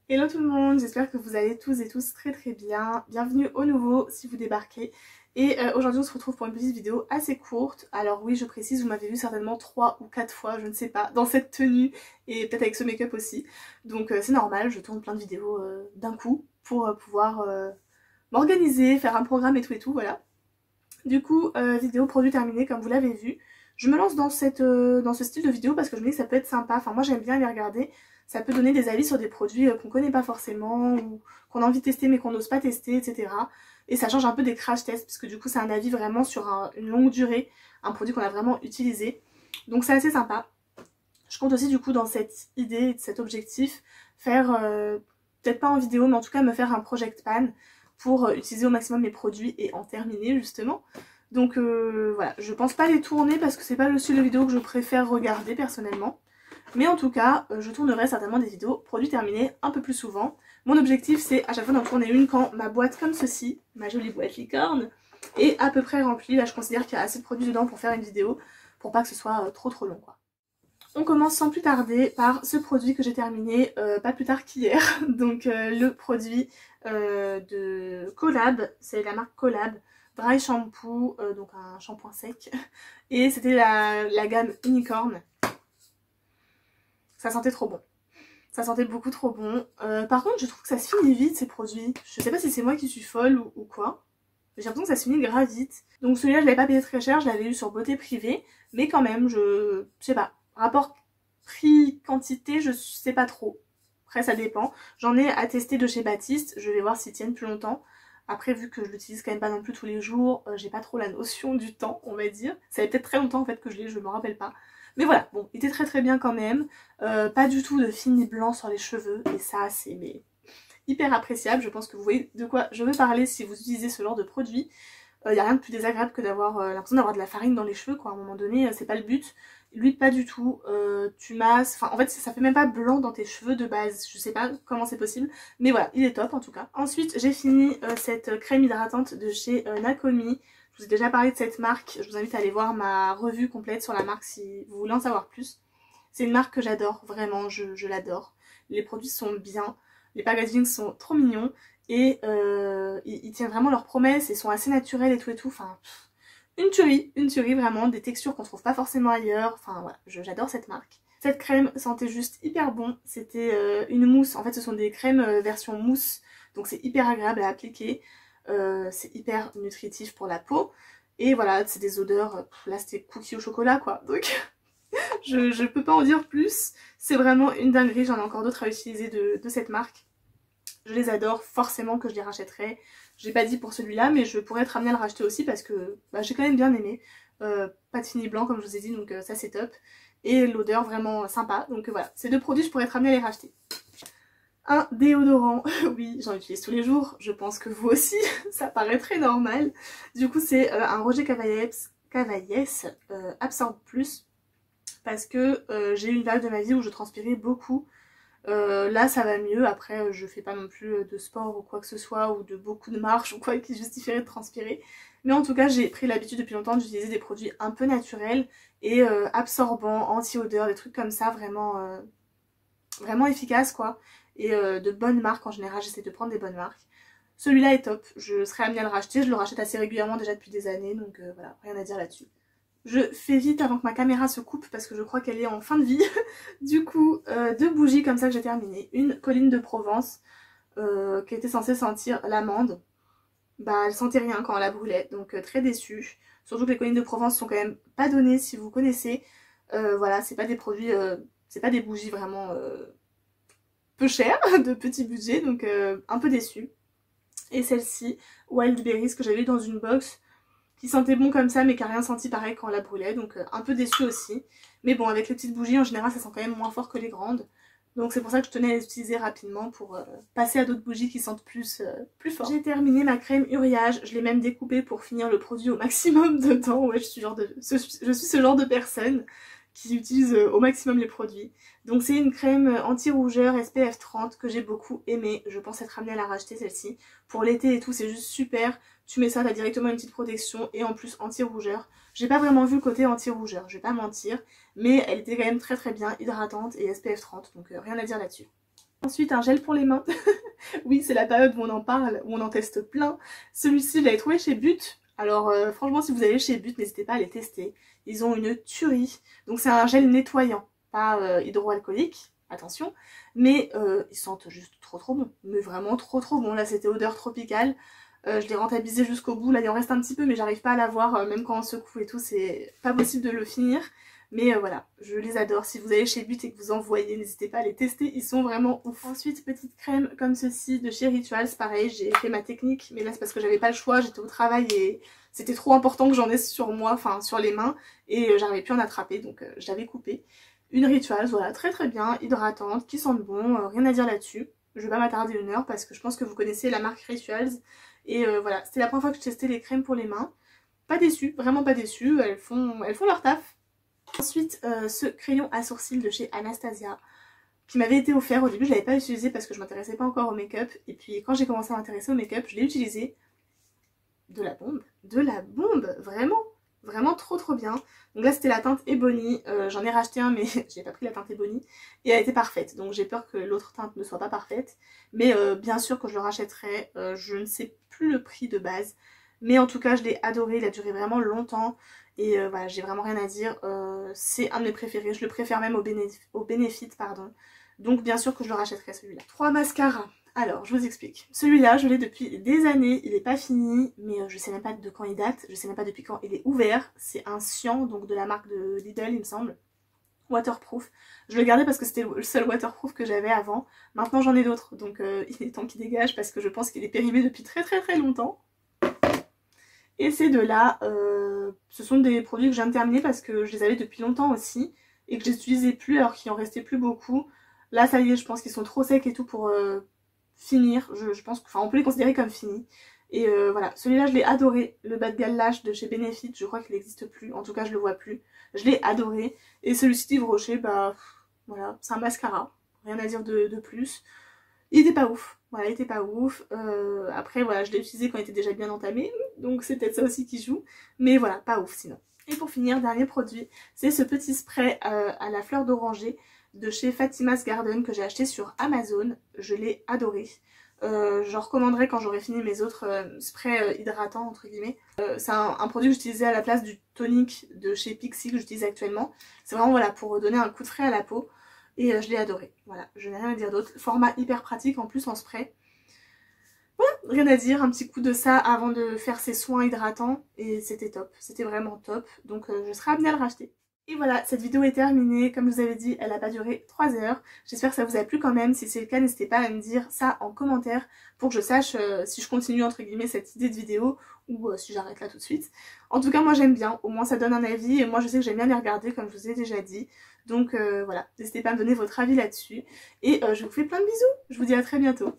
Hello tout le monde, j'espère que vous allez tous et tous très bien. Bienvenue au nouveau si vous débarquez. Et aujourd'hui on se retrouve pour une petite vidéo assez courte. Alors oui, je précise, vous m'avez vu certainement 3 ou 4 fois, je ne sais pas, dans cette tenue et peut-être avec ce make-up aussi. Donc c'est normal, je tourne plein de vidéos d'un coup pour pouvoir m'organiser, faire un programme et tout, voilà. Du coup, vidéo produit terminé comme vous l'avez vu. Je me lance dans ce style de vidéo parce que je me dis que ça peut être sympa. Enfin moi j'aime bien les regarder. Ça peut donner des avis sur des produits qu'on connaît pas forcément ou qu'on a envie de tester mais qu'on n'ose pas tester, etc. Et ça change un peu des crash tests parce que du coup c'est un avis vraiment sur une longue durée, un produit qu'on a vraiment utilisé. Donc c'est assez sympa. Je compte aussi du coup dans cette idée, cet objectif, faire peut-être pas en vidéo mais en tout cas me faire un project pan pour utiliser au maximum mes produits et en terminer justement. Donc voilà, je pense pas les tourner parce que c'est pas le style de vidéo que je préfère regarder personnellement. Mais en tout cas, je tournerai certainement des vidéos produits terminés un peu plus souvent. Mon objectif c'est à chaque fois d'en tourner une quand ma boîte comme ceci, ma jolie boîte licorne, est à peu près remplie. Là je considère qu'il y a assez de produits dedans pour faire une vidéo, pour pas que ce soit trop long quoi. On commence sans plus tarder par ce produit que j'ai terminé pas plus tard qu'hier. Donc le produit de Collab, c'est la marque Collab, Dry Shampoo, donc un shampoing sec. Et c'était la gamme Unicorn. Ça sentait trop bon. Ça sentait beaucoup trop bon. Par contre, je trouve que ça se finit vite ces produits. Je sais pas si c'est moi qui suis folle ou quoi. J'ai l'impression que ça se finit grave vite. Donc celui-là, je l'avais pas payé très cher, je l'avais eu sur Beauté Privée. Mais quand même, je sais pas. Rapport prix-quantité, je sais pas trop. Après, ça dépend. J'en ai à tester de chez Baptiste. Je vais voir s'ils tiennent plus longtemps. Après, vu que je l'utilise quand même pas non plus tous les jours, j'ai pas trop la notion du temps, on va dire. Ça fait peut-être très longtemps en fait que je l'ai, je me rappelle pas. Mais voilà, bon, il était très bien quand même. Pas du tout de fini blanc sur les cheveux. Et ça, c'est mais hyper appréciable. Je pense que vous voyez de quoi je veux parler si vous utilisez ce genre de produit. Il n'y a rien de plus désagréable que d'avoir l'impression d'avoir de la farine dans les cheveux quoi. À un moment donné, c'est pas le but. Lui pas du tout, tu masses, enfin en fait ça fait même pas blanc dans tes cheveux de base, je sais pas comment c'est possible, mais voilà, il est top en tout cas. Ensuite j'ai fini cette crème hydratante de chez Nakomi. Je vous ai déjà parlé de cette marque, je vous invite à aller voir ma revue complète sur la marque si vous voulez en savoir plus. C'est une marque que j'adore, vraiment je l'adore. Les produits sont bien, les packagings sont trop mignons et ils tiennent vraiment leurs promesses et sont assez naturels et tout, enfin... Une tuerie vraiment, des textures qu'on trouve pas forcément ailleurs, enfin voilà, j'adore cette marque. Cette crème sentait juste hyper bon, c'était une mousse, en fait ce sont des crèmes version mousse, donc c'est hyper agréable à appliquer, c'est hyper nutritif pour la peau, et voilà, c'est des odeurs, là c'était cookie au chocolat quoi, donc je peux pas en dire plus, c'est vraiment une dinguerie, j'en ai encore d'autres à utiliser de cette marque. Je les adore, forcément que je les rachèterai. J'ai pas dit pour celui-là, mais je pourrais être amenée à le racheter aussi parce que bah, j'ai quand même bien aimé. Pas de fini blanc comme je vous ai dit, donc ça c'est top. Et l'odeur vraiment sympa, donc voilà. Ces deux produits, je pourrais être amenée à les racheter. Un déodorant, oui, j'en utilise tous les jours, je pense que vous aussi, ça paraît très normal. Du coup c'est un Roger Cavaillès Absorb Plus, parce que j'ai eu une période de ma vie où je transpirais beaucoup. Là ça va mieux, après je fais pas non plus de sport ou quoi que ce soit ou de beaucoup de marche ou quoi qui justifierait de transpirer, mais en tout cas j'ai pris l'habitude depuis longtemps d'utiliser des produits un peu naturels et absorbants, anti-odeur, des trucs comme ça vraiment efficaces quoi, et de bonnes marques en général, j'essaie de prendre des bonnes marques. Celui-là est top, je serais amenée à le racheter, je le rachète assez régulièrement déjà depuis des années, donc voilà, rien à dire là-dessus. Je fais vite avant que ma caméra se coupe parce que je crois qu'elle est en fin de vie. Du coup, deux bougies comme ça que j'ai terminé. Une colline de Provence qui était censée sentir l'amande. Bah elle sentait rien quand on la brûlait, donc très déçue. Surtout que les collines de Provence sont quand même pas données si vous connaissez. Voilà, c'est pas des produits, c'est pas des bougies vraiment peu chères, de petit budget, donc un peu déçue. Et celle-ci, Wild Berries, que j'avais eu dans une box, qui sentait bon comme ça mais qui a rien senti pareil quand on la brûlait, donc un peu déçue aussi. Mais bon, avec les petites bougies en général ça sent quand même moins fort que les grandes, donc c'est pour ça que je tenais à les utiliser rapidement pour passer à d'autres bougies qui sentent plus fort. J'ai terminé ma crème uriage, je l'ai même découpée pour finir le produit au maximum dedans. Ouais, je suis ce genre de personne qui utilise au maximum les produits. Donc c'est une crème anti-rougeur SPF 30 que j'ai beaucoup aimée, je pense être amenée à la racheter celle-ci. Pour l'été et tout c'est juste super, tu mets ça, t'as directement une petite protection et en plus anti-rougeur. J'ai pas vraiment vu le côté anti-rougeur, je vais pas mentir, mais elle était quand même très bien hydratante et SPF 30, donc rien à dire là-dessus. Ensuite un gel pour les mains. Oui, c'est la période où on en parle, où on en teste plein. Celui-ci je l'avais trouvé chez But. Alors franchement si vous allez chez But, n'hésitez pas à les tester. Ils ont une tuerie. Donc c'est un gel nettoyant, pas hydroalcoolique, attention. Mais ils sentent juste trop bon. Mais vraiment trop bon. Là c'était odeur tropicale. Je l'ai rentabilisé jusqu'au bout. Là il en reste un petit peu mais j'arrive pas à l'avoir. Même quand on secoue et tout, c'est pas possible de le finir. Mais voilà, je les adore. Si vous allez chez But et que vous en voyez, n'hésitez pas à les tester, ils sont vraiment ouf. Ensuite, petite crème comme ceci de chez Rituals. Pareil, j'ai fait ma technique, mais là c'est parce que j'avais pas le choix, j'étais au travail et c'était trop important que j'en ai sur moi, enfin sur les mains, et j'arrivais plus à en attraper, donc je l'avais coupée. Une Rituals, voilà, très bien, hydratante, qui sent bon, rien à dire là-dessus. Je vais pas m'attarder une heure parce que je pense que vous connaissez la marque Rituals. Et voilà, c'était la première fois que je testais les crèmes pour les mains. Pas déçue, vraiment pas déçue, elles font leur taf. Ensuite, ce crayon à sourcils de chez Anastasia qui m'avait été offert. Au début, je l'avais pas utilisé parce que je m'intéressais pas encore au make-up. Et puis, quand j'ai commencé à m'intéresser au make-up, je l'ai utilisé. De la bombe, vraiment trop bien. Donc là, c'était la teinte Ebony. J'en ai racheté un, mais j'ai pas pris la teinte Ebony. Et elle était parfaite. Donc j'ai peur que l'autre teinte ne soit pas parfaite. Mais bien sûr que je le rachèterai. Je ne sais plus le prix de base. Mais en tout cas, je l'ai adoré. Il a duré vraiment longtemps. Et voilà, j'ai vraiment rien à dire. C'est un de mes préférés. Je le préfère même au Benefit, pardon. Donc bien sûr que je le rachèterai celui-là. 3 mascaras. Alors, je vous explique. Celui-là, je l'ai depuis des années. Il n'est pas fini, mais je sais même pas de quand il date. Je sais même pas depuis quand il est ouvert. C'est un cyan, donc de la marque de Lidl, il me semble. Waterproof. Je le gardais parce que c'était le seul waterproof que j'avais avant. Maintenant, j'en ai d'autres. Donc, il est temps qu'il dégage parce que je pense qu'il est périmé depuis très longtemps. Et ces deux-là, ce sont des produits que je viens de terminer parce que je les avais depuis longtemps aussi et que je les utilisais plus alors qu'il en restait plus beaucoup. Là, ça y est, je pense qu'ils sont trop secs et tout pour finir. Je pense que, enfin, on peut les considérer comme finis. Et voilà, celui-là, je l'ai adoré. Le bas de gamme Lash de chez Benefit, je crois qu'il n'existe plus. En tout cas, je le vois plus. Je l'ai adoré. Et celui-ci d'Yves Rocher, bah voilà, c'est un mascara. Rien à dire de plus. Il était pas ouf. Voilà, il était pas ouf. Après, voilà, je l'ai utilisé quand il était déjà bien entamé. Donc c'est peut-être ça aussi qui joue. Mais voilà, pas ouf sinon. Et pour finir, dernier produit, c'est ce petit spray à la fleur d'oranger de chez Fatima's Garden que j'ai acheté sur Amazon. Je l'ai adoré. J'en recommanderai quand j'aurai fini mes autres sprays hydratants entre guillemets. C'est un produit que j'utilisais à la place du tonic de chez Pixi que j'utilise actuellement. C'est vraiment voilà pour donner un coup de frais à la peau. Et je l'ai adoré. Voilà, je n'ai rien à dire d'autre. Format hyper pratique en plus en spray. Voilà, rien à dire. Un petit coup de ça avant de faire ses soins hydratants. Et c'était top. C'était vraiment top. Donc je serai amenée à le racheter. Et voilà, cette vidéo est terminée. Comme je vous avais dit, elle n'a pas duré 3 heures. J'espère que ça vous a plu quand même. Si c'est le cas, n'hésitez pas à me dire ça en commentaire pour que je sache si je continue entre guillemets cette idée de vidéo ou si j'arrête là tout de suite. En tout cas, moi j'aime bien. Au moins ça donne un avis et moi je sais que j'aime bien les regarder comme je vous ai déjà dit. Donc voilà, n'hésitez pas à me donner votre avis là-dessus. Et je vous fais plein de bisous. Je vous dis à très bientôt.